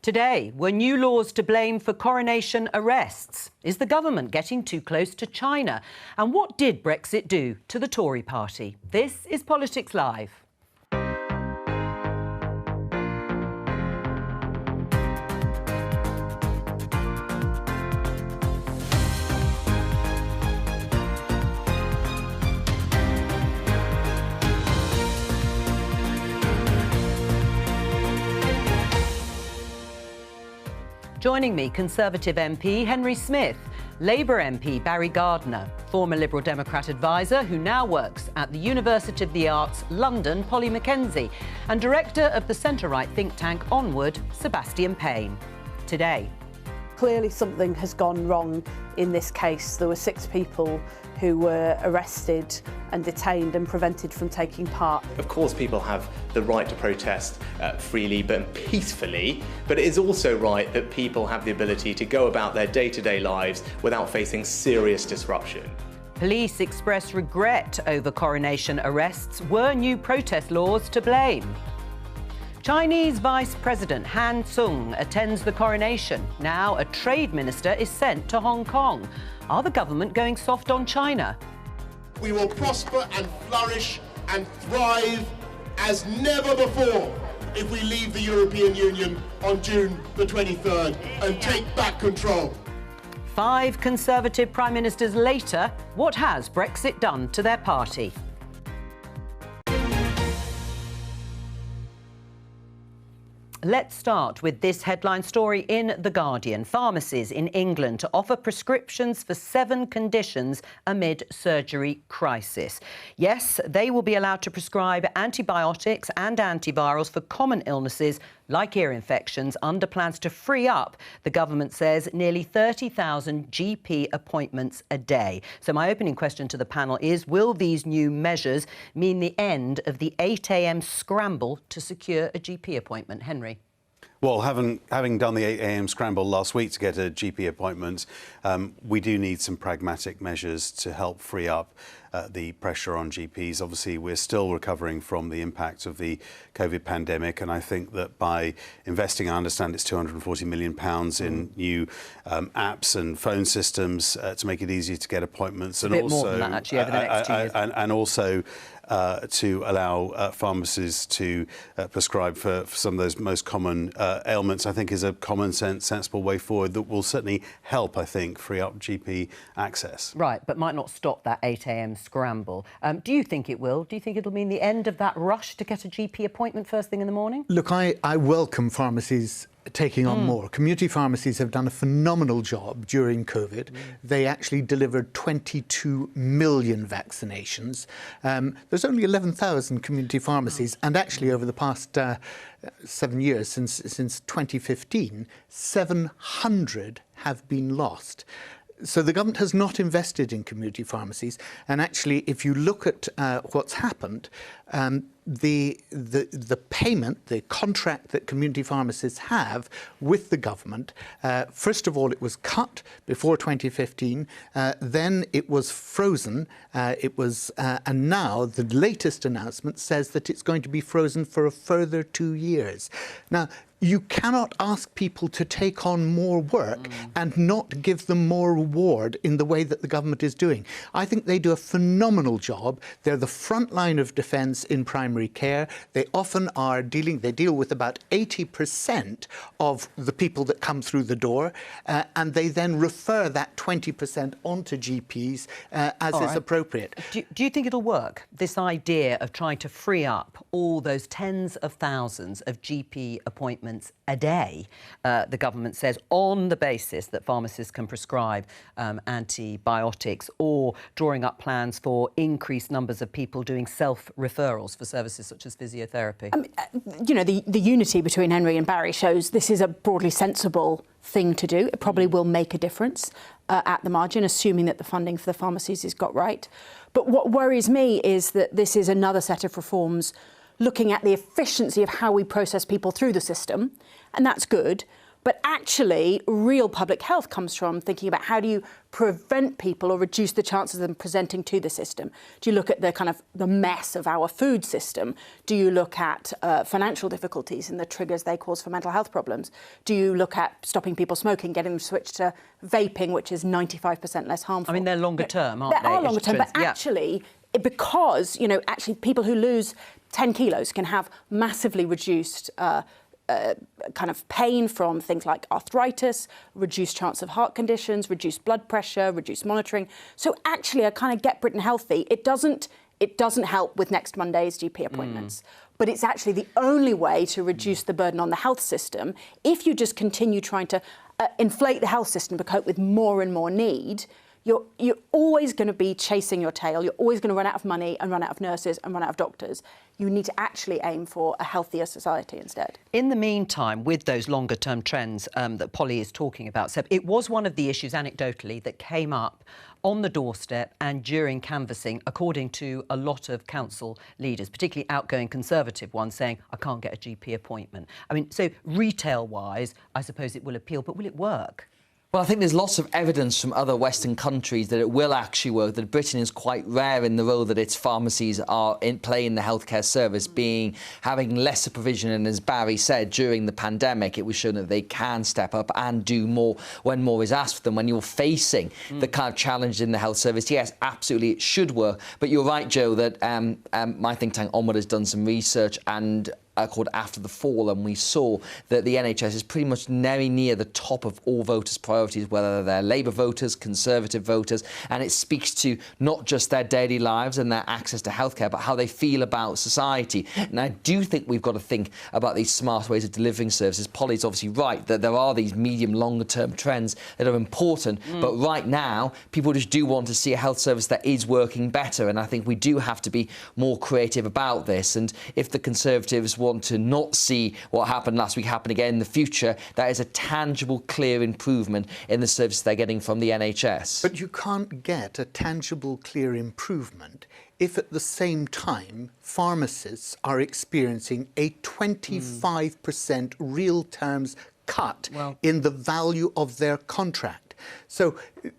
Today were new laws to blame for coronation arrests. Is the government getting too close to China? And what did Brexit do to the Tory party? This is Politics Live. Joining me, Conservative MP Henry Smith, Labour MP Barry Gardiner, former Liberal Democrat advisor who now works at the University of the Arts, London, Polly Mackenzie, and director of the centre-right think tank Onward, Sebastian Payne. Today. Clearly something has gone wrong in this case. There were 6 people who were arrested and detained and prevented from taking part. Of course, people have the right to protest freely but peacefully, but it is also right that people have the ability to go about their day-to-day lives without facing serious disruption. Police express regret over coronation arrests. Were new protest laws to blame? Chinese Vice President Han Tsung attends the coronation. Now a trade minister is sent to Hong Kong. Are the government going soft on China? We will prosper and flourish and thrive as never before if we leave the European Union on June the 23rd and take back control. 5 Conservative Prime Ministers later, what has Brexit done to their party? Let's start with this headline story in The Guardian. Pharmacies in England to offer prescriptions for 7 conditions amid surgery crisis. Yes, they will be allowed to prescribe antibiotics and antivirals for common illnesses like ear infections under plans to free up, the government says, nearly 30,000 GP appointments a day. So my opening question to the panel is, will these new measures mean the end of the 8 a.m. scramble to secure a GP appointment? Henry? Well, having done the 8 a.m. scramble last week to get a GP appointment, we do need some pragmatic measures to help free up the pressure on GPs. Obviously, we're still recovering from the impact of the COVID pandemic, and I think that by investing, I understand it's £240 million in new apps and phone systems to make it easier to get appointments, and also more than that, actually, over the next 2 years. And also to allow pharmacists to prescribe for some of those most common ailments, I think is a common sense, sensible way forward that will certainly help, I think, free up GP access. Right, but might not stop that 8 a.m. scramble. Do you think it will? Do you think it'll mean the end of that rush to get a GP appointment first thing in the morning? Look, I welcome pharmacies taking on more. Community pharmacies have done a phenomenal job during COVID. They actually delivered 22 million vaccinations. There's only 11,000 community pharmacies, and actually over the past 7 years, since 2015, 700 have been lost. So the government has not invested in community pharmacies, and actually, if you look at what's happened, the payment, the contract that community pharmacists have with the government, first of all, it was cut before 2015, then it was frozen, and now the latest announcement says that it's going to be frozen for a further 2 years. Now, you cannot ask people to take on more work and not give them more reward in the way that the government is doing. I think they do a phenomenal job. They're the front line of defence in primary care. They often are they deal with about 80% of the people that come through the door, and they then refer that 20% onto GPs as is appropriate. Do you think it'll work, this idea of trying to free up all those tens of thousands of GP appointments a day, the government says, on the basis that pharmacists can prescribe antibiotics, or drawing up plans for increased numbers of people doing self-referrals for services such as physiotherapy? You know, the unity between Henry and Barry shows this is a broadly sensible thing to do. It probably will make a difference at the margin, assuming that the funding for the pharmacies is got right. But what worries me is that this is another set of reforms looking at the efficiency of how we process people through the system, and that's good. But actually, real public health comes from thinking about how do you prevent people or reduce the chances of them presenting to the system. Do you look at the kind of the mess of our food system? Do you look at financial difficulties and the triggers they cause for mental health problems? Do you look at stopping people smoking, getting them switched to vaping, which is 95% less harmful? I mean, they're longer term, aren't they? They are longer term, but actually, because, you know, actually people who lose 10 kilos can have massively reduced kind of pain from things like arthritis, reduced chance of heart conditions, reduced blood pressure, reduced monitoring. So actually, I kind of Get Britain Healthy. It doesn't help with next Monday's GP appointments. But it's actually the only way to reduce the burden on the health system. If you just continue trying to inflate the health system to cope with more and more need, you're always going to be chasing your tail. You're always going to run out of money and run out of nurses and run out of doctors. You need to actually aim for a healthier society instead. In the meantime, with those longer-term trends that Polly is talking about, Seb, it was one of the issues, anecdotally, that came up on the doorstep and during canvassing, according to a lot of council leaders, particularly outgoing Conservative ones, saying, I can't get a GP appointment. I mean, so retail-wise, I suppose it will appeal, but will it work? Well, I think there's lots of evidence from other Western countries that it will actually work, that Britain is quite rare in the role that its pharmacies play in the healthcare service, having lesser provision. And as Barry said, during the pandemic, it was shown that they can step up and do more when more is asked of them. When you're facing the kind of challenge in the health service, yes, absolutely, it should work. But you're right, Joe, that my think tank Onward has done some research and called After the Fall, and we saw that the NHS is pretty much very near the top of all voters' priorities, whether they're Labour voters, Conservative voters, and it speaks to not just their daily lives and their access to healthcare, but how they feel about society. And I do think we've got to think about these smart ways of delivering services. Polly's obviously right that there are these medium, longer-term trends that are important, but right now, people just do want to see a health service that is working better, and I think we do have to be more creative about this. And if the Conservatives want to not see what happened last week happen again in the future, that is a tangible, clear improvement in the service they're getting from the NHS. But you can't get a tangible, clear improvement if at the same time pharmacists are experiencing a 25% real terms cut in the value of their contract. So,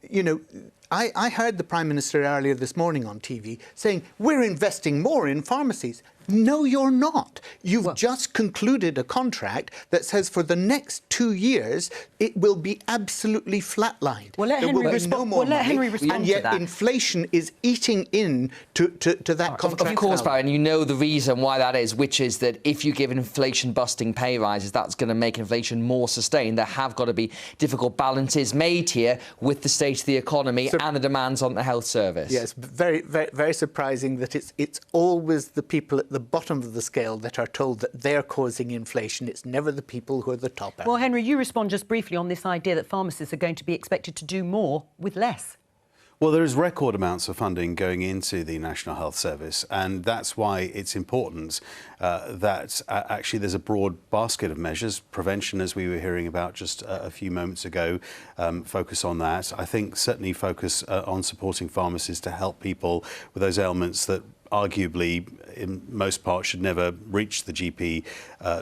you know, I heard the Prime Minister earlier this morning on TV saying, we're investing more in pharmacies. No, you're not. You've just concluded a contract that says for the next 2 years, it will be absolutely flatlined. Well, let Henry respond to that. And yet inflation is eating in to that contract. Of course, Barry, and you know the reason why that is, which is that if you give inflation-busting pay rises, that's going to make inflation more sustained. There have got to be difficult balances made here with the state of the economy and the demands on the health service. Yes, very, very, very surprising that it's always the people at the bottom of the scale that are told that they're causing inflation. It's never the people who are the top end. Well, Henry, you respond just briefly on this idea that pharmacists are going to be expected to do more with less. Well, there is record amounts of funding going into the National Health Service, and that's why it's important that actually there's a broad basket of measures. Prevention, as we were hearing about just a few moments ago, focus on that. I think certainly focus on supporting pharmacists to help people with those ailments that arguably, in most parts, should never reach the GP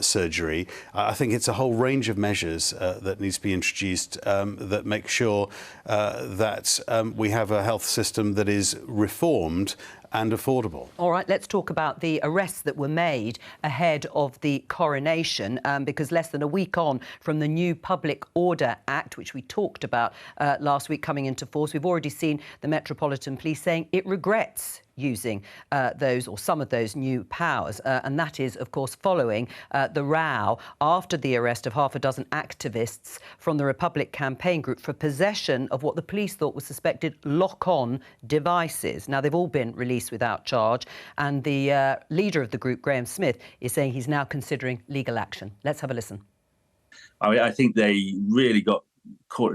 surgery. I think it's a whole range of measures that needs to be introduced that make sure that we have a health system that is reformed and affordable. All right, let's talk about the arrests that were made ahead of the coronation, because less than a week on from the new Public Order Act, which we talked about last week coming into force, we've already seen the Metropolitan Police saying it regrets using those or some of those new powers. And that is, of course, following the row after the arrest of half a dozen activists from the Republic Campaign Group for possession of what the police thought was suspected lock-on devices. Now, they've all been released without charge, and the leader of the group, Graham Smith, is saying he's now considering legal action. Let's have a listen. I mean, I think they really got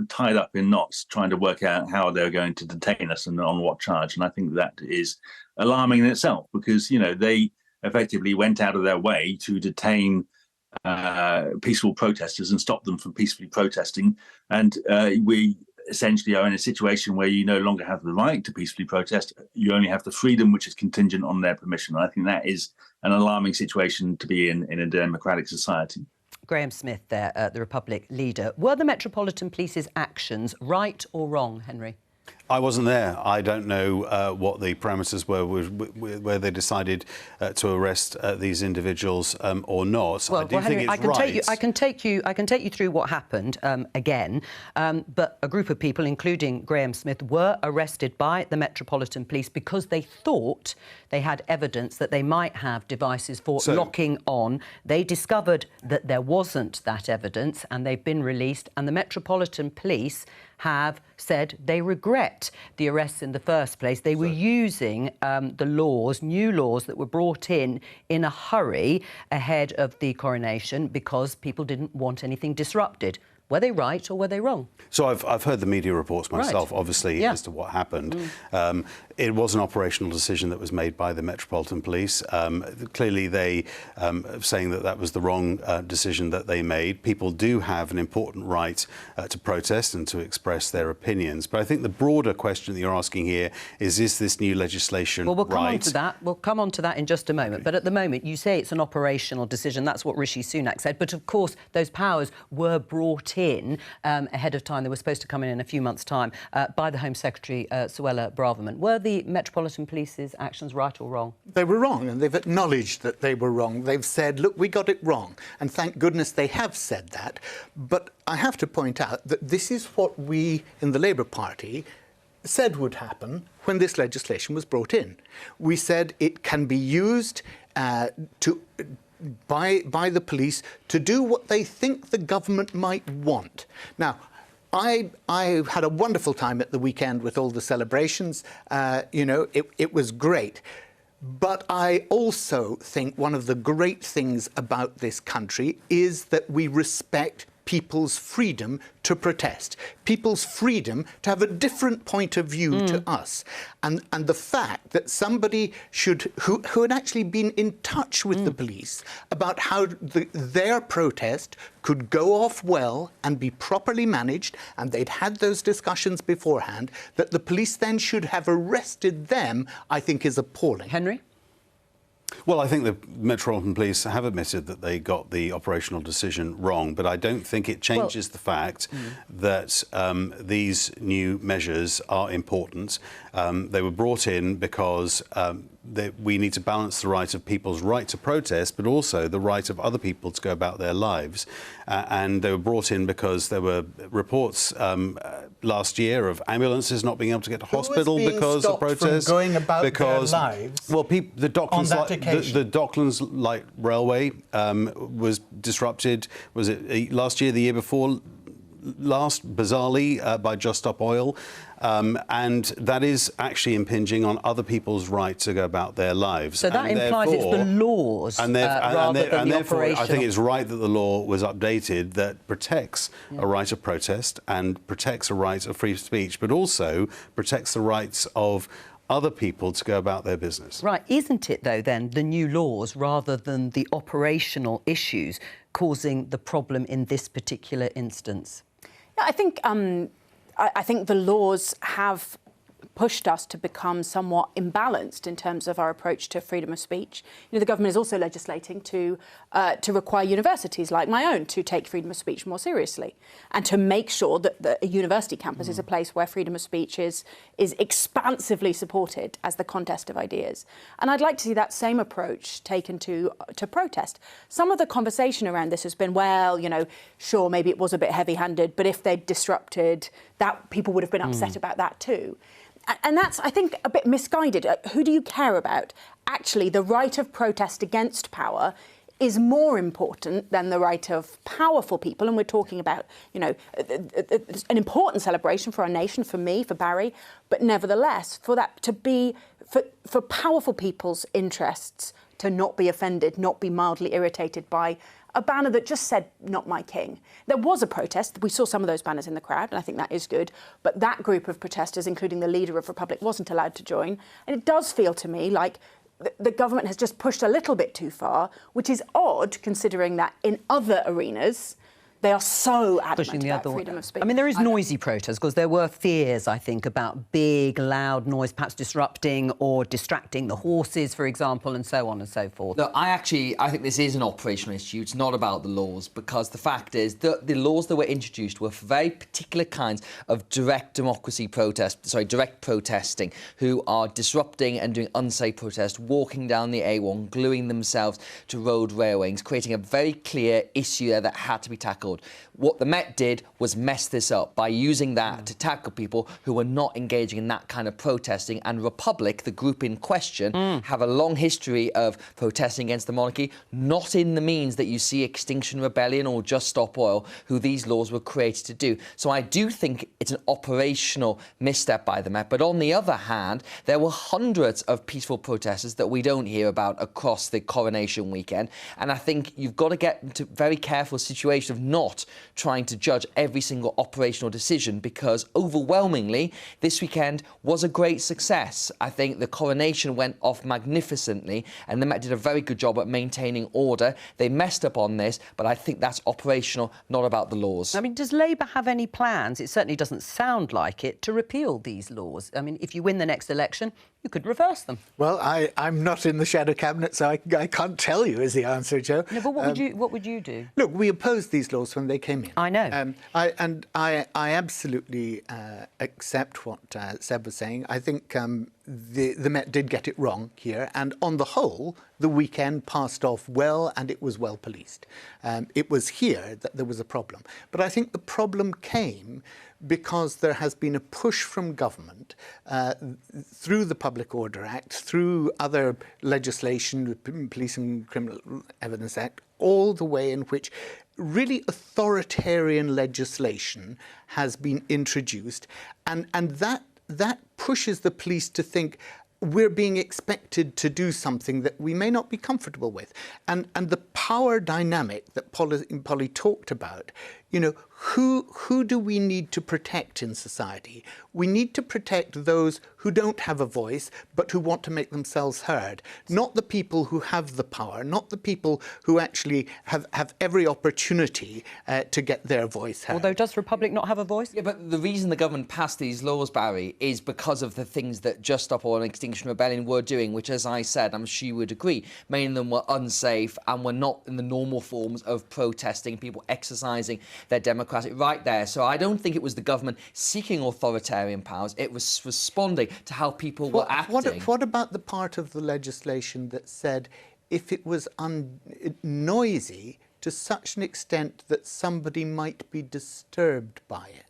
tied up in knots trying to work out how they're going to detain us and on what charge. And I think that is alarming in itself because, you know, they effectively went out of their way to detain peaceful protesters and stop them from peacefully protesting. And we essentially are in a situation where you no longer have the right to peacefully protest. You only have the freedom, which is contingent on their permission. And I think that is an alarming situation to be in a democratic society. Graham Smith there, the Republic leader. Were the Metropolitan Police's actions right or wrong, Henry? I wasn't there. I don't know what the parameters were where they decided to arrest these individuals or not. Well, I do Henry, think it's right. I can take you through what happened again. But a group of people, including Graham Smith, were arrested by the Metropolitan Police because they thought they had evidence that they might have devices for locking on. They discovered that there wasn't that evidence, and they've been released. And the Metropolitan Police have said they regret the arrests in the first place. They were using new laws that were brought in a hurry ahead of the coronation because people didn't want anything disrupted. Were they right or were they wrong? So I've heard the media reports myself, obviously, as to what happened. It was an operational decision that was made by the Metropolitan Police. Clearly, they saying that was the wrong decision that they made. People do have an important right to protest and to express their opinions. But I think the broader question that you're asking here is this new legislation right? Well, we'll come on to that. We'll come on to that in just a moment. But at the moment, you say it's an operational decision. That's what Rishi Sunak said. But of course, those powers were brought in ahead of time. They were supposed to come in a few months' time by the Home Secretary, Suella Braverman. Were the Metropolitan Police's actions right or wrong? They were wrong, and they've acknowledged that they were wrong. They've said, look, we got it wrong. And thank goodness they have said that. But I have to point out that this is what we in the Labour Party said would happen when this legislation was brought in. We said it can be used by the police to do what they think the government might want. Now, I had a wonderful time at the weekend with all the celebrations. It was great. But I also think one of the great things about this country is that we respect people's freedom to protest, people's freedom to have a different point of view to us. And the fact that somebody who had actually been in touch with the police about how their protest could go off well and be properly managed, and they'd had those discussions beforehand, that the police then should have arrested them, I think is appalling. Henry? Well, I think the Metropolitan Police have admitted that they got the operational decision wrong, but I don't think it changes the fact that these new measures are important. They were brought in because we need to balance the right of people's right to protest, but also the right of other people to go about their lives. And they were brought in because there were reports last year of ambulances not being able to get to hospital because of protests. From going about their lives. Well, the Docklands Light Railway was disrupted. Was it last year, the year before? Bizarrely, by Just Stop Oil. And that is actually impinging on other people's right to go about their lives. So that implies it's the laws rather than the operation. I think it's right that the law was updated that protects a right of protest and protects a right of free speech, but also protects the rights of other people to go about their business. Right. Isn't it, though, then, the new laws rather than the operational issues causing the problem in this particular instance? Yeah, I think the laws have pushed us to become somewhat imbalanced in terms of our approach to freedom of speech. The government is also legislating to require universities like my own to take freedom of speech more seriously and to make sure that a university campus is a place where freedom of speech is expansively supported as the contest of ideas. And I'd like to see that same approach taken to protest. Some of the conversation around this has been, well, sure, maybe it was a bit heavy-handed, but if they'd disrupted, that people would have been upset about that too. And that's, I think, a bit misguided. Who do you care about? Actually, the right of protest against power is more important than the right of powerful people. And we're talking about, an important celebration for our nation, for me, for Barry. But nevertheless, for that to be, for powerful people's interests to not be offended, not be mildly irritated by a banner that just said, "Not my king." There was a protest. We saw some of those banners in the crowd, and I think that is good. But that group of protesters, including the leader of Republic, wasn't allowed to join. And it does feel to me like the government has just pushed a little bit too far, which is odd considering that in other arenas, They are so adamant pushing the about other freedom way. of speech. I mean, there is noisy protest because there were fears, I think, about big, loud noise perhaps disrupting or distracting the horses, for example, and so on and so forth. No, I think this is an operational issue. It's not about the laws, because the fact is that the laws that were introduced were for very particular kinds of direct protesting, who are disrupting and doing unsafe protest, walking down the A1, gluing themselves to road railings, creating a very clear issue there that had to be tackled. What the Met did was mess this up by using that to tackle people who were not engaging in that kind of protesting. And Republic, the group in question, have a long history of protesting against the monarchy, not in the means that you see Extinction Rebellion or Just Stop Oil, who these laws were created to do. So I do think it's an operational misstep by the Met. But on the other hand, there were hundreds of peaceful protesters that we don't hear about across the coronation weekend. And I think you've got to get into a very careful situation of not trying to judge every single operational decision, because overwhelmingly this weekend was a great success. I think the coronation went off magnificently and the Met did a very good job at maintaining order. They messed up on this, but I think that's operational, not about the laws. I mean, does Labour have any plans, it certainly doesn't sound like it, to repeal these laws? I mean, if you win the next election, you could reverse them. Well, I'm not in the shadow cabinet, so I can't tell you is the answer, Joe. No, but what would you do? Look, we opposed these laws when they came in. I know. I absolutely accept what Seb was saying. I think the Met did get it wrong here, and on the whole, the weekend passed off well, and it was well policed. It was here that there was a problem. But I think the problem came because there has been a push from government through the Public Order Act, through other legislation, the Police and Criminal Evidence Act, all the way in which really authoritarian legislation has been introduced. And that pushes the police to think we're being expected to do something that we may not be comfortable with. And the power dynamic that Polly talked about, you know, who do we need to protect in society? We need to protect those who don't have a voice, but who want to make themselves heard. Not the people who have the power, not the people who actually have every opportunity to get their voice heard. Although, does Republic not have a voice? Yeah, but the reason the government passed these laws, Barry, is because of the things that Just Stop Oil and Extinction Rebellion were doing, which, as I said, I'm sure you would agree, many of them were unsafe and were not in the normal forms of protesting, people exercising their democratic right there. So I don't think it was the government seeking authoritarian powers. It was responding to how people were acting. What about the part of the legislation that said if it was noisy to such an extent that somebody might be disturbed by it?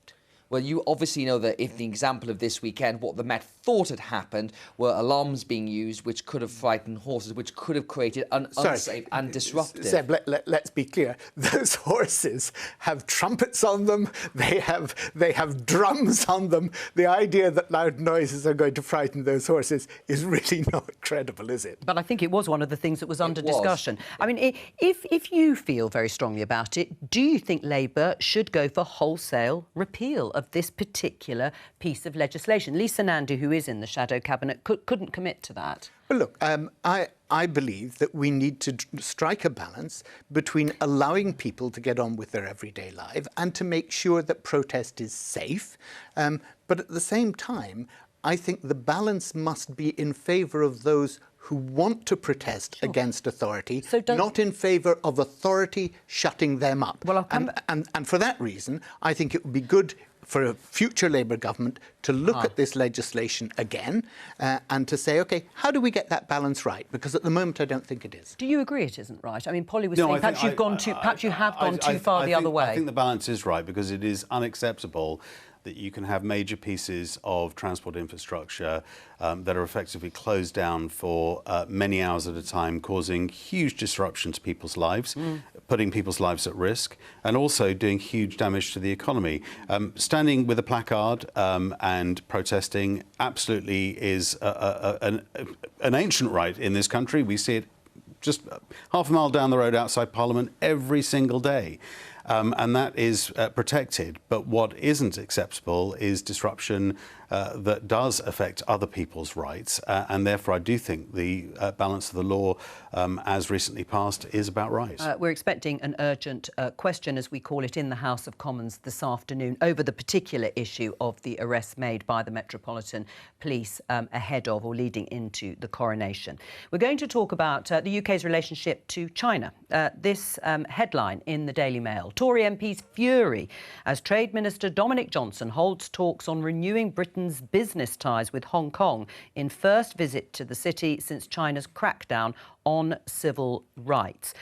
Well, you obviously know that if the example of this weekend, what the Met thought had happened were alarms being used which could have frightened horses, which could have created unsafe and disruptive. Seb, let's be clear. Those horses have trumpets on them. They have drums on them. The idea that loud noises are going to frighten those horses is really not credible, is it? But I think it was one of the things that was under discussion. I mean, if you feel very strongly about it, do you think Labour should go for wholesale repeal of this particular piece of legislation? Lisa Nandy, who is in the shadow cabinet, couldn't commit to that. Well, look, I believe that we need to strike a balance between allowing people to get on with their everyday life and to make sure that protest is safe. But at the same time, I think the balance must be in favour of those who want to protest against authority, not in favour of authority shutting them up. Well, and for that reason, I think it would be good for a future Labour government to look at this legislation again and to say, OK, how do we get that balance right? Because at the moment, I don't think it is. Do you agree it isn't right? I mean, Polly was saying perhaps you have gone too far the other way. I think the balance is right, because it is unacceptable that you can have major pieces of transport infrastructure that are effectively closed down for many hours at a time, causing huge disruption to people's lives, putting people's lives at risk, and also doing huge damage to the economy. Standing with a placard and protesting absolutely is an ancient right in this country. We see it just half a mile down the road outside Parliament every single day. and that is protected. But what isn't acceptable is disruption that does affect other people's rights, and therefore I do think the balance of the law as recently passed is about right. We're expecting an urgent question, as we call it, in the House of Commons this afternoon over the particular issue of the arrests made by the Metropolitan Police ahead of or leading into the coronation. We're going to talk about the UK's relationship to China. This headline in the Daily Mail: Tory MPs fury as Trade Minister Dominic Johnson holds talks on renewing Britain's business ties with Hong Kong in first visit to the city since China's crackdown on civil rights.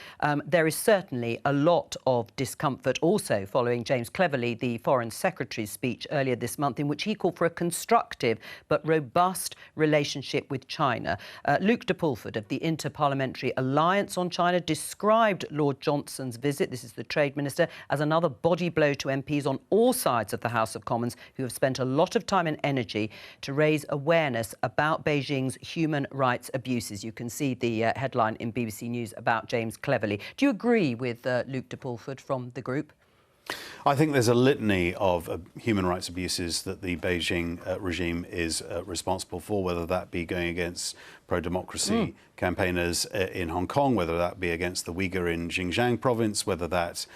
There is certainly a lot of discomfort also following James Cleverly, the Foreign Secretary's speech earlier this month, in which he called for a constructive but robust relationship with China. Luke de Pulford of the Inter-Parliamentary Alliance on China described Lord Johnson's visit, this is the Trade Minister, as another body blow to MPs on all sides of the House of Commons who have spent a lot of time and energy to raise awareness about Beijing's human rights abuses. You can see the headline in BBC News about James Cleverly. Do you agree with Luke de Pulford from the group? I think there's a litany of human rights abuses that the Beijing regime is responsible for, whether that be going against pro-democracy campaigners in Hong Kong, whether that be against the Uyghur in Xinjiang province, whether that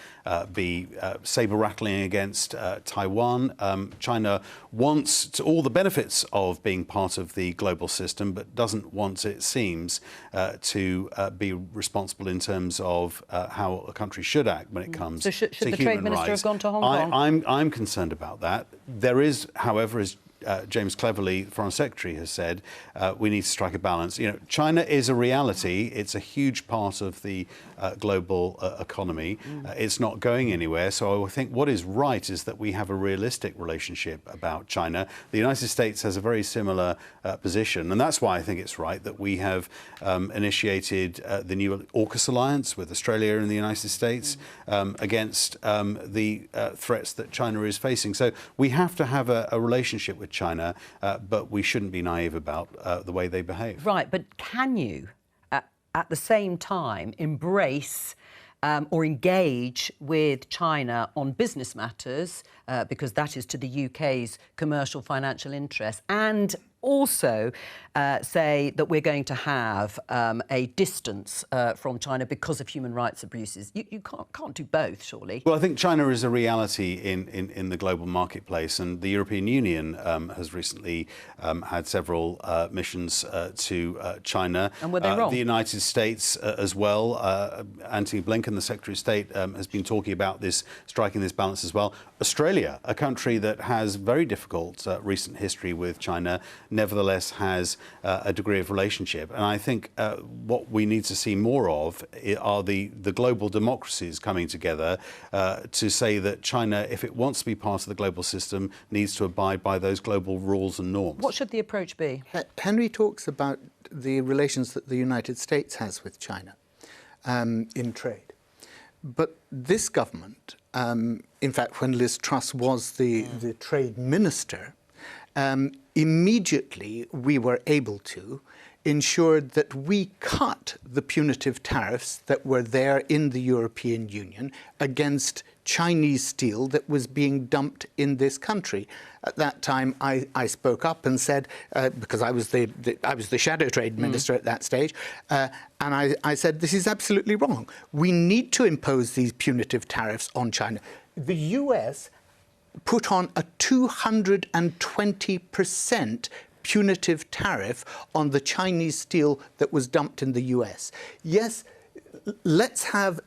be saber-rattling against Taiwan. China wants all the benefits of being part of the global system, but doesn't want, it seems, to be responsible in terms of how a country should act when it comes to human rights. So should the Trade Minister have gone to Hong Kong? I'm concerned about that. There is, however, as James Cleverly, Foreign Secretary, has said, we need to strike a balance. You know, China is a reality. It's a huge part of the global economy. It's not going anywhere. So I think what is right is that we have a realistic relationship about China. The United States has a very similar position, and that's why I think it's right that we have initiated the new AUKUS alliance with Australia and the United States against the threats that China is facing. So we have to have a relationship with China, but we shouldn't be naive about the way they behave. Right, but can you, at the same time, embrace or engage with China on business matters, because that is to the UK's commercial financial interests, and also say that we're going to have a distance from China because of human rights abuses? You can't do both, surely. Well, I think China is a reality in the global marketplace, and the European Union has recently had several missions to China. And were they wrong? The United States as well. Antony Blinken, the Secretary of State, has been talking about this, striking this balance as well. Australia, a country that has very difficult recent history with China, nevertheless has a degree of relationship. And I think what we need to see more of are the global democracies coming together to say that China, if it wants to be part of the global system, needs to abide by those global rules and norms. What should the approach be? Henry talks about the relations that the United States has with China in trade. But this government, in fact, when Liz Truss was the trade minister, immediately we were able to ensure that we cut the punitive tariffs that were there in the European Union against Chinese steel that was being dumped in this country. At that time, I spoke up and said, because I was the shadow trade minister at that stage, and I said, this is absolutely wrong. We need to impose these punitive tariffs on China. The US put on a 220% punitive tariff on the Chinese steel that was dumped in the US. Yes, let's have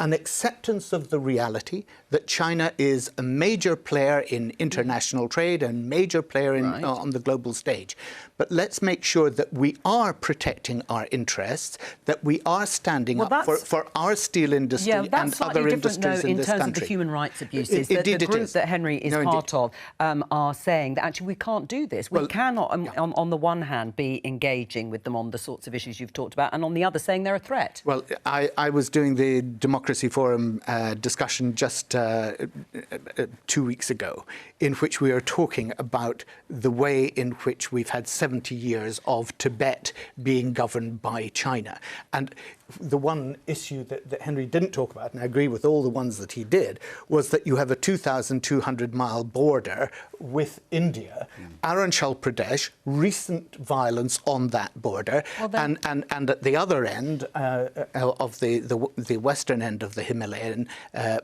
an acceptance of the reality that China is a major player in international trade and major player in, on the global stage. But let's make sure that we are protecting our interests, that we are standing up for our steel industry and other industries in this country. In terms of the human rights abuses, the group that Henry is part of are saying that actually we can't do this. We cannot, on the one hand, be engaging with them on the sorts of issues you've talked about, and on the other saying they're a threat. Well, I was doing the Democracy Forum discussion just 2 weeks ago, in which we are talking about the way in which we've had 70 years of Tibet being governed by China. And the one issue that Henry didn't talk about, and I agree with all the ones that he did, was that you have a 2,200-mile border with India, Arunachal Pradesh, recent violence on that border, and at the other end of the western end of the Himalayan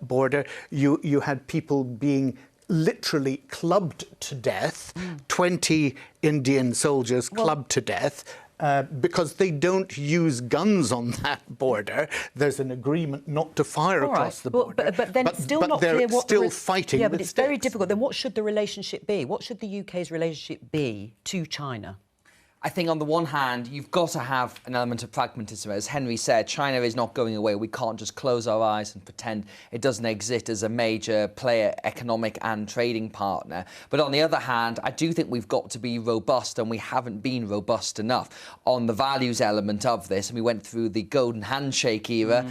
border, you had people being literally clubbed to death, 20 Indian soldiers clubbed to death, because they don't use guns on that border. There's an agreement not to fire across the border. But then it's still not clear what... They're still fighting Yeah, with but it's sticks. very difficult. Then what should the relationship be? What should the UK's relationship be to China? I think on the one hand, you've got to have an element of pragmatism. As Henry said, China is not going away. We can't just close our eyes and pretend it doesn't exist as a major player, economic and trading partner. But on the other hand, I do think we've got to be robust, and we haven't been robust enough on the values element of this. And we went through the golden handshake era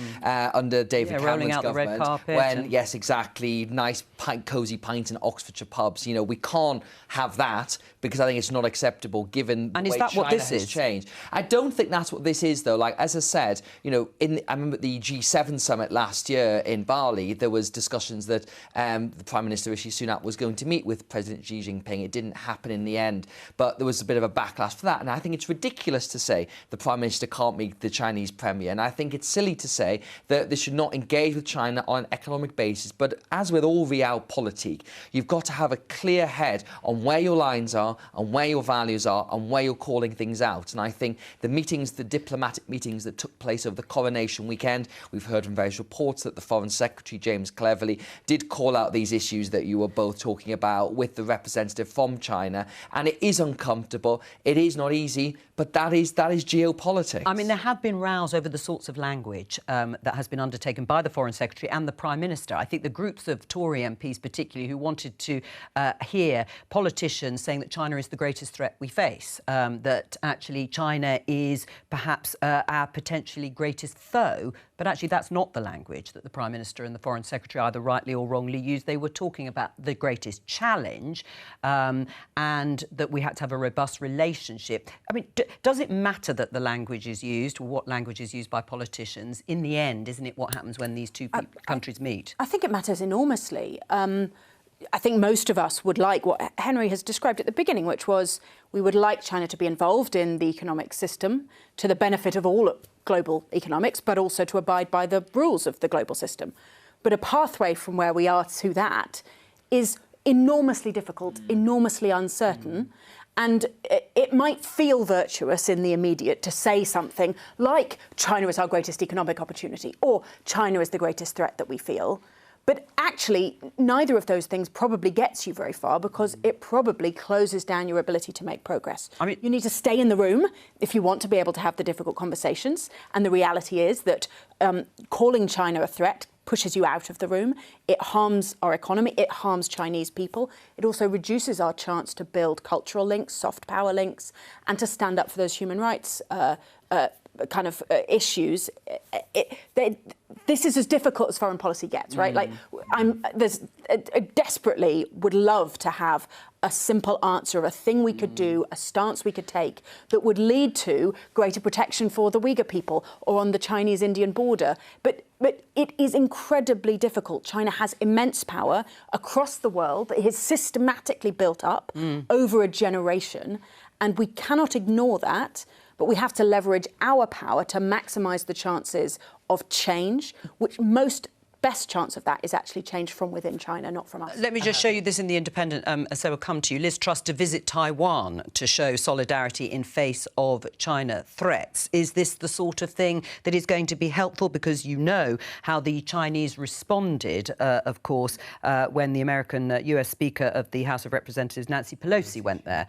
under David rolling Cameron's out government. the red carpet. When, yes, exactly, nice cosy pints in Oxfordshire pubs. You know, we can't have that because I think it's not acceptable given And the is way that what China this has is? changed. I don't think that's what this is, though. Like, as I said, you know, I remember the G7 summit last year in Bali, there was discussions that the Prime Minister Rishi Sunak was going to meet with President Xi Jinping. It didn't happen in the end, but there was a bit of a backlash for that. And I think it's ridiculous to say the Prime Minister can't meet the Chinese Premier. And I think it's silly to say that they should not engage with China on an economic basis. But as with all realpolitik, you've got to have a clear head on where your lines are and where your values are and where you're calling things out. And I think the meetings, the diplomatic meetings that took place over the coronation weekend, we've heard from various reports that the Foreign Secretary, James Cleverly, did call out these issues that you were both talking about with the representative from China. And it is uncomfortable. It is not easy, but that is geopolitics. I mean, there have been rows over the sorts of language that has been undertaken by the Foreign Secretary and the Prime Minister. I think the groups of Tory MPs particularly who wanted to hear politicians saying that China is the greatest threat we face, that actually China is perhaps our potentially greatest foe, but actually that's not the language that the Prime Minister and the Foreign Secretary either rightly or wrongly used. They were talking about the greatest challenge and that we had to have a robust relationship. I mean, does it matter that the language is used, or what language is used by politicians? In the end, isn't it what happens when these two countries meet? I think it matters enormously. I think most of us would like what Henry has described at the beginning, which was we would like China to be involved in the economic system to the benefit of all global economics, but also to abide by the rules of the global system. But a pathway from where we are to that is enormously difficult, enormously uncertain. And it might feel virtuous in the immediate to say something like China is our greatest economic opportunity or China is the greatest threat that we feel. But actually, neither of those things probably gets you very far because it probably closes down your ability to make progress. I mean, you need to stay in the room if you want to be able to have the difficult conversations. And the reality is that calling China a threat pushes you out of the room. It harms our economy. It harms Chinese people. It also reduces our chance to build cultural links, soft power links, and to stand up for those human rights issues. This is as difficult as foreign policy gets, right? Like, I desperately would love to have a simple answer, a thing we could do, a stance we could take that would lead to greater protection for the Uyghur people or on the Chinese-Indian border. But it is incredibly difficult. China has immense power across the world that it has systematically built up over a generation, and we cannot ignore that. But we have to leverage our power to maximise the chances of change, which best chance of that is actually change from within China, not from us. Let me just show you this in The Independent, so we'll come to you. Liz Truss to visit Taiwan to show solidarity in face of China threats. Is this the sort of thing that is going to be helpful? Because you know how the Chinese responded, of course, when the American US Speaker of the House of Representatives, Nancy Pelosi, went there.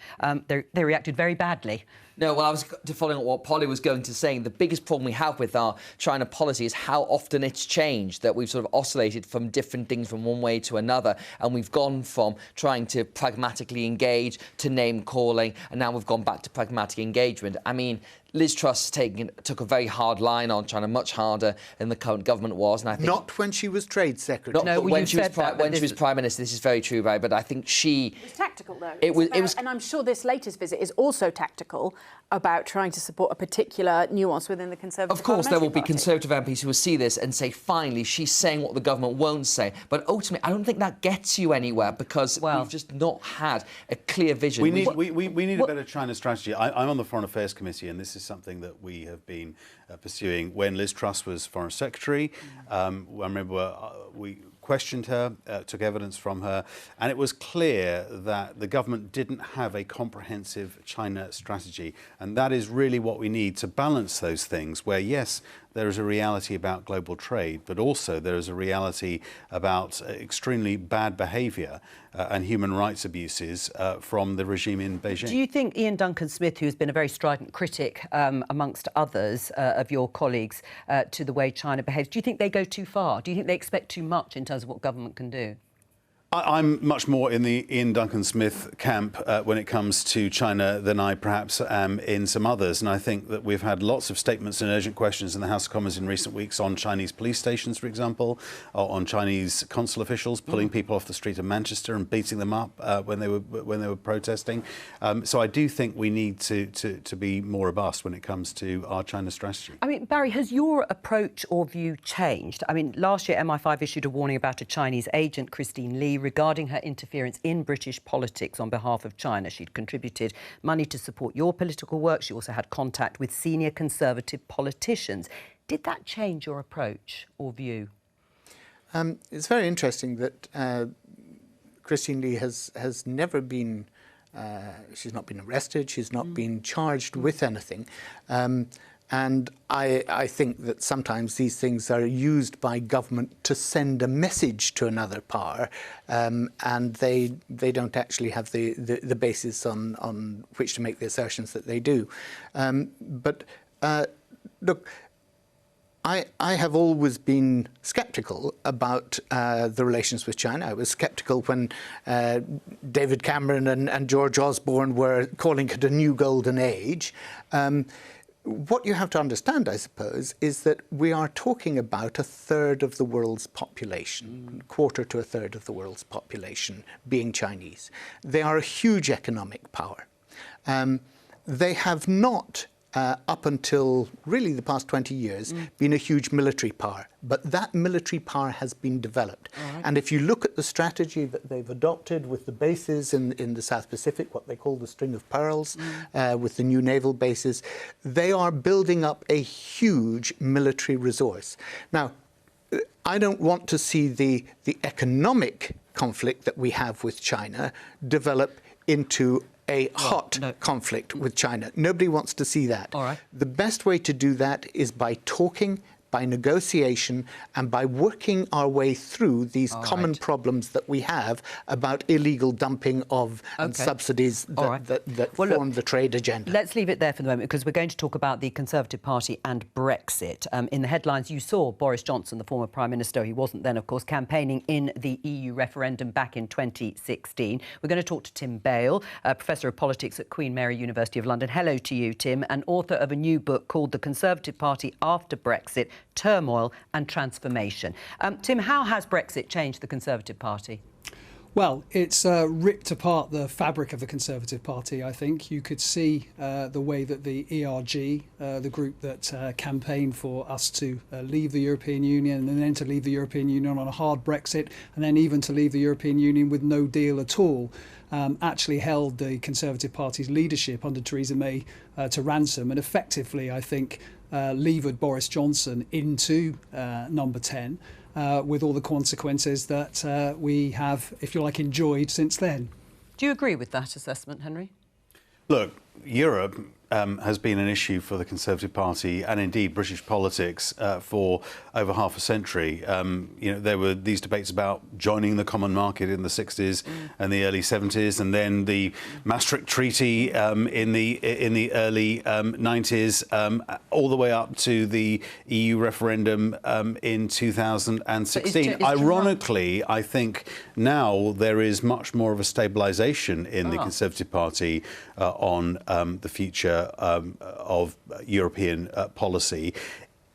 They reacted very badly. No, well, I was following up what Polly was going to say. The biggest problem we have with our China policy is how often it's changed, that we've sort of oscillated from different things from one way to another. And we've gone from trying to pragmatically engage to name calling, and now we've gone back to pragmatic engagement. I mean, Liz Truss took a very hard line on China, much harder than the current government was, and I think Not when she was Trade Secretary. not No, when you she was said that, but when she was Prime Minister. This is very true, Barry. But I think she. It's tactical, though. It was, and I'm sure this latest visit is also tactical about trying to support a particular nuance within the Conservative Of course, there will be Party. Conservative MPs who will see this and say, finally, she's saying what the government won't say. But ultimately, I don't think that gets you anywhere because we've just not had a clear vision. We need a better China strategy. I'm on the Foreign Affairs Committee, and this is something that we have been pursuing. When Liz Truss was Foreign Secretary, I remember we questioned her, took evidence from her, and it was clear that the government didn't have a comprehensive China strategy. And that is really what we need to balance those things, where, yes, there is a reality about global trade, but also there is a reality about extremely bad behaviour and human rights abuses from the regime in Beijing. Do you think Ian Duncan-Smith, who's been a very strident critic, amongst others of your colleagues, to the way China behaves, do you think they go too far? Do you think they expect too much in terms of what government can do? I'm much more in the Ian Duncan-Smith camp when it comes to China than I perhaps am in some others. And I think that we've had lots of statements and urgent questions in the House of Commons in recent weeks on Chinese police stations, for example, or on Chinese consul officials pulling people off the street of Manchester and beating them up when they were protesting. So I do think we need to be more robust when it comes to our China strategy. I mean, Barry, has your approach or view changed? I mean, last year MI5 issued a warning about a Chinese agent, Christine Lee, regarding her interference in British politics on behalf of China. She'd contributed money to support your political work. She also had contact with senior Conservative politicians. Did that change your approach or view? It's very interesting that Christine Lee has never been, she's not been arrested, she's not been charged with anything. And I think that sometimes these things are used by government to send a message to another power, and they don't actually have the basis on which to make the assertions that they do. But look, I have always been sceptical about the relations with China. I was sceptical when David Cameron and George Osborne were calling it a new golden age. What you have to understand, I suppose, is that we are talking about a third of the world's population, quarter to a third of the world's population being Chinese. They are a huge economic power. They have not, up until really the past 20 years, been a huge military power. But that military power has been developed. Right. And if you look at the strategy that they've adopted with the bases in the South Pacific, what they call the String of Pearls, with the new naval bases, they are building up a huge military resource. Now, I don't want to see the economic conflict that we have with China develop into a hot conflict with China. Nobody wants to see that. All right. The best way to do that is by talking, by negotiation, and by working our way through these common problems that we have about illegal dumping of and subsidies that form the trade agenda. Let's leave it there for the moment, because we're going to talk about the Conservative Party and Brexit. In the headlines, you saw Boris Johnson, the former Prime Minister, he wasn't then, of course, campaigning in the EU referendum back in 2016. We're going to talk to Tim Bale, Professor of Politics at Queen Mary University of London. Hello to you, Tim, and author of a new book called The Conservative Party After Brexit, Turmoil and Transformation. Tim, how has Brexit changed the Conservative Party? Well, it's ripped apart the fabric of the Conservative Party, I think. You could see the way that the ERG, the group that campaigned for us to leave the European Union and then to leave the European Union on a hard Brexit and then even to leave the European Union with no deal at all, actually held the Conservative Party's leadership under Theresa May to ransom and effectively, I think, levered Boris Johnson into number 10 with all the consequences that we have, if you like, enjoyed since then. Do you agree with that assessment, Henry? Look, Europe has been an issue for the Conservative Party and indeed British politics for over half a century. You know, there were these debates about joining the common market in the 60s and the early 70s, and then the Maastricht Treaty in the early 90s, all the way up to the EU referendum in 2016. Ironically, I think now there is much more of a stabilisation in the Conservative Party on the future future of European policy.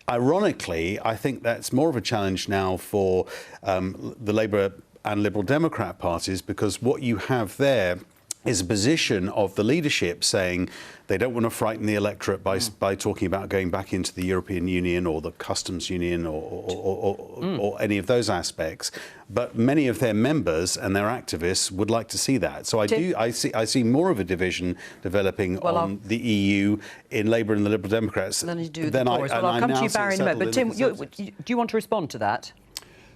Ironically, I think that's more of a challenge now for the Labour and Liberal Democrat parties, because what you have there is a position of the leadership saying they don't want to frighten the electorate by talking about going back into the European Union or the customs union or any of those aspects. But many of their members and their activists would like to see that. So I see more of a division developing on the EU in Labour and the Liberal Democrats. I'll come to you, Barry, in a moment. But Tim, do you want to respond to that?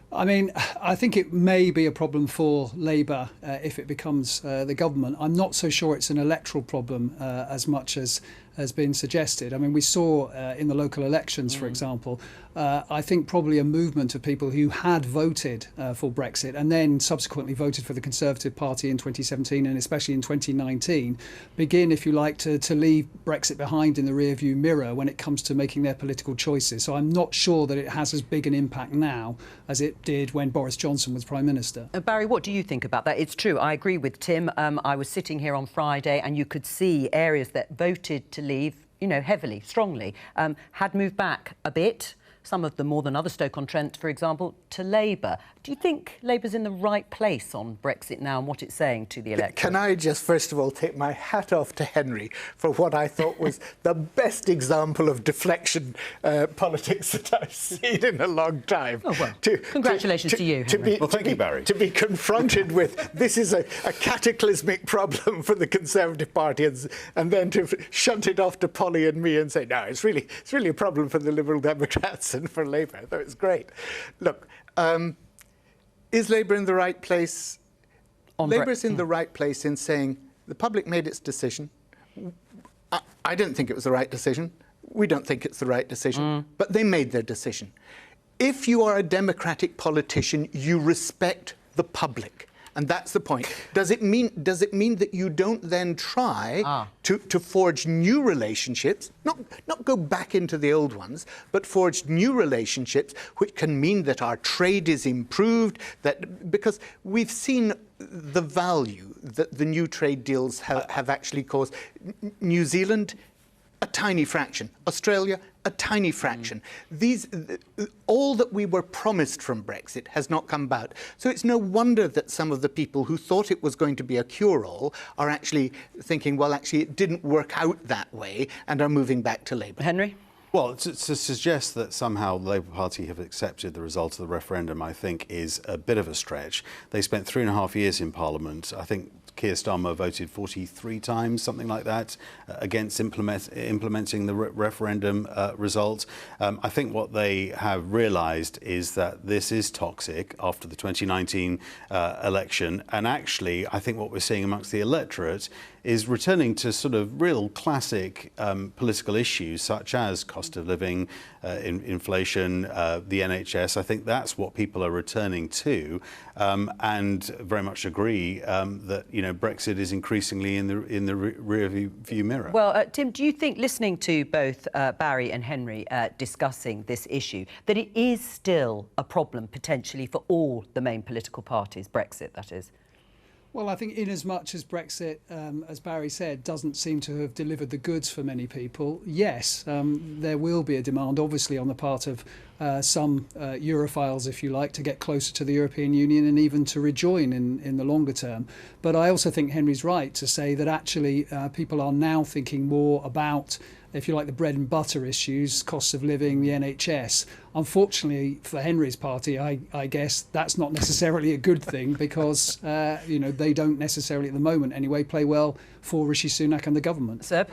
I mean, I think it may be a problem for Labour if it becomes the government. I'm not so sure it's an electoral problem as much as has been suggested. I mean, we saw in the local elections, for example, I think probably a movement of people who had voted for Brexit and then subsequently voted for the Conservative Party in 2017 and especially in 2019 begin, if you like, to leave Brexit behind in the rearview mirror when it comes to making their political choices. So I'm not sure that it has as big an impact now as it did when Boris Johnson was Prime Minister. Barry, what do you think about that? It's true, I agree with Tim. I was sitting here on Friday and you could see areas that voted to leave, heavily, strongly, had moved back a bit. Some of them more than others, Stoke-on-Trent, for example, to Labour. Do you think Labour's in the right place on Brexit now and what it's saying to the electorate? Can I just, first of all, take my hat off to Henry for what I thought was the best example of deflection politics that I've seen in a long time. Oh, well, congratulations to you, Henry. Well, thank you, Barry. To be confronted with, this is a cataclysmic problem for the Conservative Party, and then to shunt it off to Polly and me and say, no, it's really a problem for the Liberal Democrats and for Labour. That was great. Look, is Labour in the right place? Labour's in the right place in saying the public made its decision. I don't think it was the right decision. We don't think it's the right decision. But they made their decision. If you are a democratic politician, you respect the public. And that's the point. Does it mean that you don't then try to forge new relationships, not go back into the old ones, but forge new relationships, which can mean that our trade is improved, because we've seen the value that the new trade deals have actually caused. New Zealand, a tiny fraction. Australia, a tiny fraction. All that we were promised from Brexit has not come about. So it's no wonder that some of the people who thought it was going to be a cure-all are actually thinking, well, actually, it didn't work out that way, and are moving back to Labour. Henry? Well, to suggest that somehow the Labour Party have accepted the result of the referendum, I think, is a bit of a stretch. They spent 3.5 years in Parliament. I think Keir Starmer voted 43 times, something like that, against implementing the referendum result. I think what they have realised is that this is toxic after the 2019 election. And actually, I think what we're seeing amongst the electorate is returning to sort of real classic political issues such as cost of living, inflation, the NHS. I think that's what people are returning to, and very much agree that Brexit is increasingly in the rear view mirror. Well, Tim, do you think, listening to both Barry and Henry discussing this issue, that it is still a problem potentially for all the main political parties, Brexit, that is? Well, I think in as much as Brexit, as Barry said, doesn't seem to have delivered the goods for many people, yes, there will be a demand, obviously, on the part of some Europhiles, if you like, to get closer to the European Union and even to rejoin in the longer term. But I also think Henry's right to say that actually people are now thinking more about, if you like, the bread and butter issues, costs of living, the NHS. Unfortunately for Henry's party, I guess that's not necessarily a good thing because, they don't necessarily at the moment anyway play well for Rishi Sunak and the government. Seb?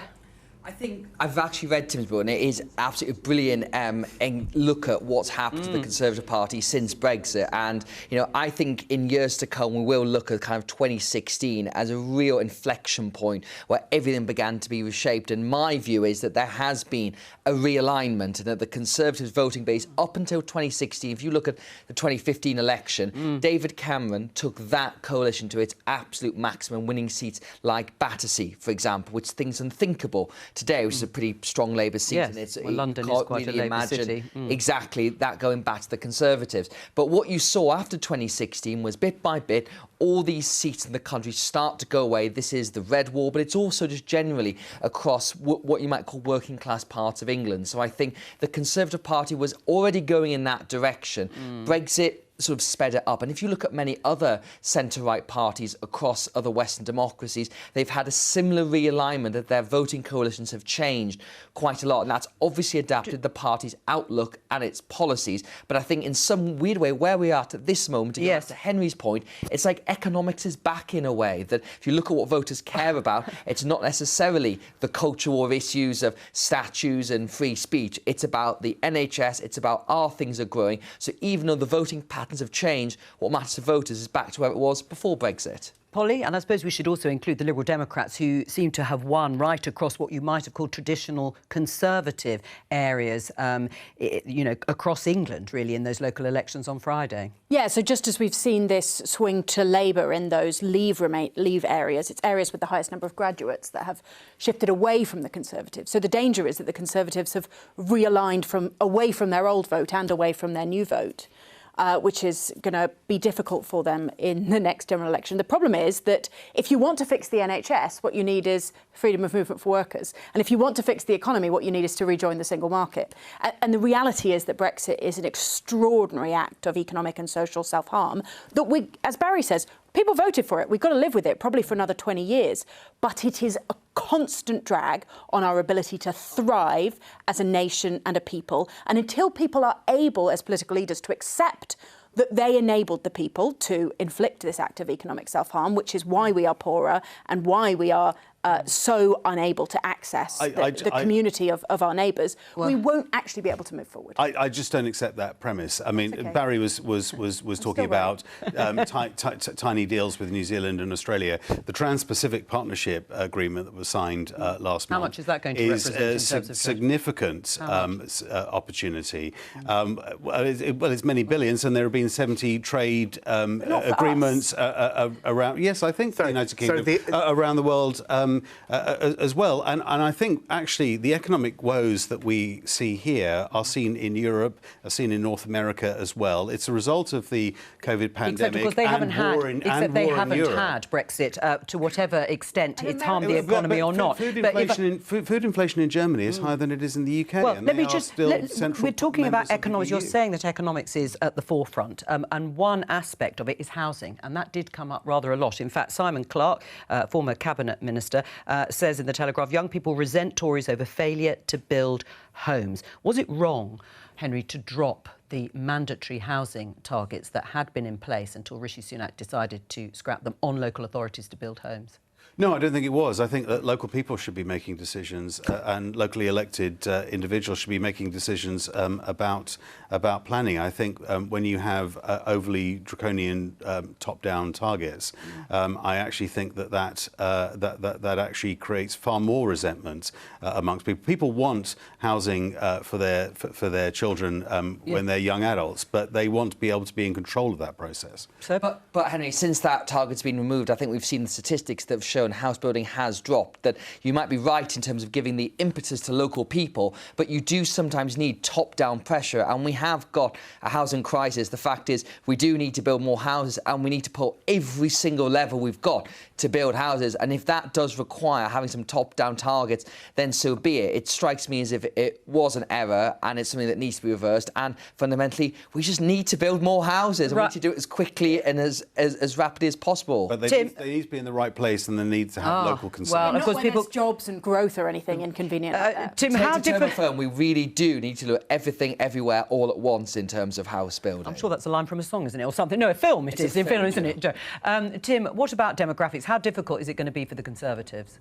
I think I've actually read Tim's book, and it is absolutely brilliant and look at what's happened to the Conservative Party since Brexit. And, I think in years to come, we will look at kind of 2016 as a real inflection point where everything began to be reshaped. And my view is that there has been a realignment and that the Conservatives voting base up until 2016, if you look at the 2015 election, David Cameron took that coalition to its absolute maximum, winning seats like Battersea, for example, which things unthinkable today, which is a pretty strong Labour seat. Yes, And it's, well, London is quite really a Labour imagine city. exactly that going back to the Conservatives. But what you saw after 2016 was bit by bit, all these seats in the country start to go away. This is the Red Wall, but it's also just generally across what you might call working class parts of England. So I think the Conservative Party was already going in that direction. Brexit sort of sped it up. And if you look at many other centre-right parties across other Western democracies, they've had a similar realignment, that their voting coalitions have changed quite a lot. And that's obviously adapted the party's outlook and its policies. But I think in some weird way, where we are at this moment, to go back to Henry's point, it's like economics is back in a way, that if you look at what voters care about, it's not necessarily the cultural issues of statues and free speech. It's about the NHS, it's about our things are growing. So even though the voting patterns have changed, what matters to voters is back to where it was before Brexit. Polly, and I suppose we should also include the Liberal Democrats, who seem to have won right across what you might have called traditional Conservative areas, across England, really, in those local elections on Friday. Yeah, so just as we've seen this swing to Labour in those leave areas, it's areas with the highest number of graduates that have shifted away from the Conservatives. So the danger is that the Conservatives have realigned away from their old vote and away from their new vote. Which is going to be difficult for them in the next general election. The problem is that if you want to fix the NHS, what you need is freedom of movement for workers. And if you want to fix the economy, what you need is to rejoin the single market. And the reality is that Brexit is an extraordinary act of economic and social self-harm that as Barry says, people voted for it. We've got to live with it, probably for another 20 years. But it is a constant drag on our ability to thrive as a nation and a people. And until people are able, as political leaders, to accept that they enabled the people to inflict this act of economic self-harm, which is why we are poorer and why we are so unable to access the community of our neighbours, we won't actually be able to move forward. I just don't accept that premise. I mean, okay. Barry was talking about tiny deals with New Zealand and Australia. The Trans-Pacific Partnership Agreement that was signed last month. How much is that going to represent in terms of significant opportunity. Well, it's many billions, and there have been 70 trade agreements around. Yes, I think the United Kingdom around the world. As well. And I think, actually, the economic woes that we see here are seen in Europe, are seen in North America as well. It's a result of the COVID pandemic. Except because they haven't had Brexit to whatever extent it's harmed the economy or not. Food inflation in Germany is higher than it is in the UK. Well, let me just... We're talking about economics. You're saying that economics is at the forefront. And one aspect of it is housing. And that did come up rather a lot. In fact, Simon Clarke, former Cabinet Minister, says in The Telegraph, young people resent Tories over failure to build homes. Was it wrong, Henry, to drop the mandatory housing targets that had been in place until Rishi Sunak decided to scrap them on local authorities to build homes? No, I don't think it was. I think that local people should be making decisions and locally elected individuals should be making decisions about planning. I think when you have overly draconian top-down targets, I actually think that actually creates far more resentment amongst people. People want housing for their children when they're young adults, but they want to be able to be in control of that process. So, but Henry, since that target's been removed, I think we've seen the statistics that have shown house building has dropped. That you might be right in terms of giving the impetus to local people, but you do sometimes need top-down pressure, and we have got a housing crisis. The fact is, we do need to build more houses, and we need to pull every single lever we've got to build houses. And if that does require having some top-down targets, then so be it. It strikes me as if it was an error, and it's something that needs to be reversed. And fundamentally, we just need to build more houses, and we need to do it as quickly and as rapidly as possible. But they need to be in the right place, and they need to have local consent. Well, of course, there's jobs and growth or anything inconvenient. Tim, how different? We really do need to look at everything, everywhere, all at once in terms of house building. I'm sure that's a line from a song, isn't it, or something? No, a film. It's a film, isn't it? Tim, what about demographics? How difficult is it going to be for the Conservatives?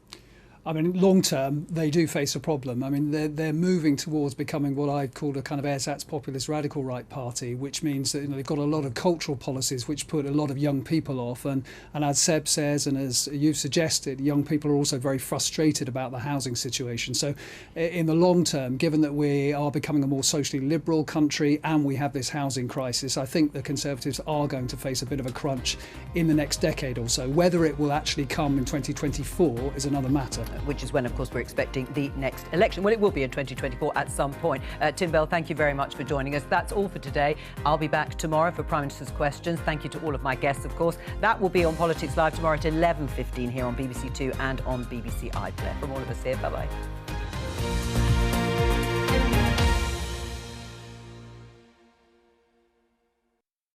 I mean, long term, they do face a problem. I mean, they're moving towards becoming what I'd call a kind of ersatz populist radical right party, which means that they've got a lot of cultural policies which put a lot of young people off. And as Seb says, and as you've suggested, young people are also very frustrated about the housing situation. So in the long term, given that we are becoming a more socially liberal country and we have this housing crisis, I think the Conservatives are going to face a bit of a crunch in the next decade or so. Whether it will actually come in 2024 is another matter. which is when, of course, we're expecting the next election. Well, it will be in 2024 at some point. Tim Bell, thank you very much for joining us. That's all for today. I'll be back tomorrow for Prime Minister's Questions. Thank you to all of my guests, of course. That will be on Politics Live tomorrow at 11:15 here on BBC Two and on BBC iPlayer. From all of us here, bye-bye.